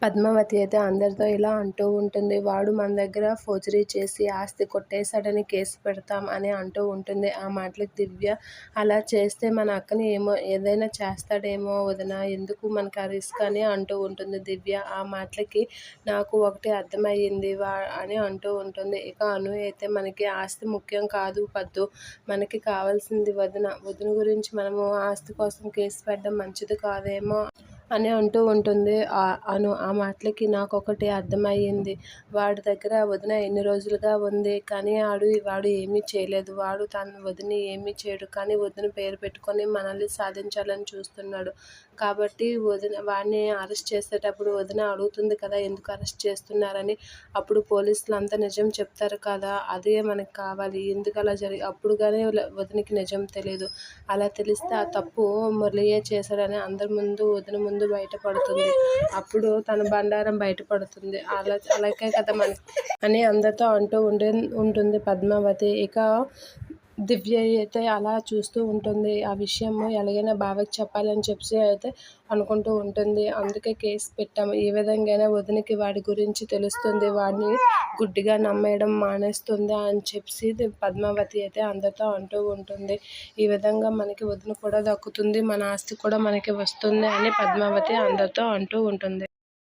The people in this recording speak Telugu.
పద్మావతి అయితే అందరితో ఇలా అంటూ ఉంటుంది. వాడు మన దగ్గర ఫోర్జరీ చేసి ఆస్తి కొట్టేశాడని కేసు పెడతాం అని అంటూ ఉంటుంది. ఆ మాటలకు దివ్య అలా చేస్తే మన అక్కని ఏదైనా చేస్తాడేమో వదిన, ఎందుకు మనకు ఆ రిస్క్ అని అంటూ ఉంటుంది దివ్య. ఆ మాటలకి నాకు ఒకటి అర్థమయ్యింది అని అంటూ ఉంటుంది. ఇక అను అయితే మనకి ఆస్తి ముఖ్యం కాదు పద్దు, మనకి కావాల్సింది వదిన. వదిన గురించి మనము ఆస్తి కోసం కేసు పెట్టడం మంచిది కాదేమో అని అంటూ ఉంటుంది అను. ఆ మాటలకి నాకొకటి అర్థమయ్యింది. వాడి దగ్గర వదిన ఎన్ని రోజులుగా ఉంది, కానీ వాడు ఏమీ చేయలేదు. వాడు తన వదిని ఏమీ చేయడు, కానీ వదిన పేరు పెట్టుకొని మనల్ని సాధించాలని చూస్తున్నాడు. కాబట్టి వాడిని అరెస్ట్ చేసేటప్పుడు వదిన అడుగుతుంది కదా, ఎందుకు అరెస్ట్ చేస్తున్నారని. అప్పుడు పోలీసులు అంతా నిజం చెప్తారు కదా, అదే మనకు కావాలి. ఎందుకు అలా అప్పుడు కానీ వదినకి నిజం తెలియదు. అలా తెలిస్తే ఆ తప్పు మురళియే చేశాడని అందరి ముందు వదిన ముందు బయటపడుతుంది. అప్పుడు తన బండారం బయటపడుతుంది. అలాగే కదా అని అందరితో అంటూ ఉంటుంది పద్మావతి. ఇక దివ్య అయితే అలా చూస్తూ ఉంటుంది. ఆ విషయం ఎలాగైనా బావకి చెప్పాలని చెప్పి అయితే అనుకుంటూ ఉంటుంది. అందుకే కేసు పెట్టాము, ఏ విధంగా వదినకి వాడి గురించి తెలుస్తుంది, వాడిని గుడ్డిగా నమ్మేయడం మానేస్తుంది అని చెప్పి పద్మావతి అయితే అందరితో అంటూ ఉంటుంది. ఈ విధంగా మనకి వదిన కూడా దక్కుతుంది, మన ఆస్తి కూడా మనకి వస్తుంది అని పద్మావతి అందరితో అంటూ ఉంటుంది.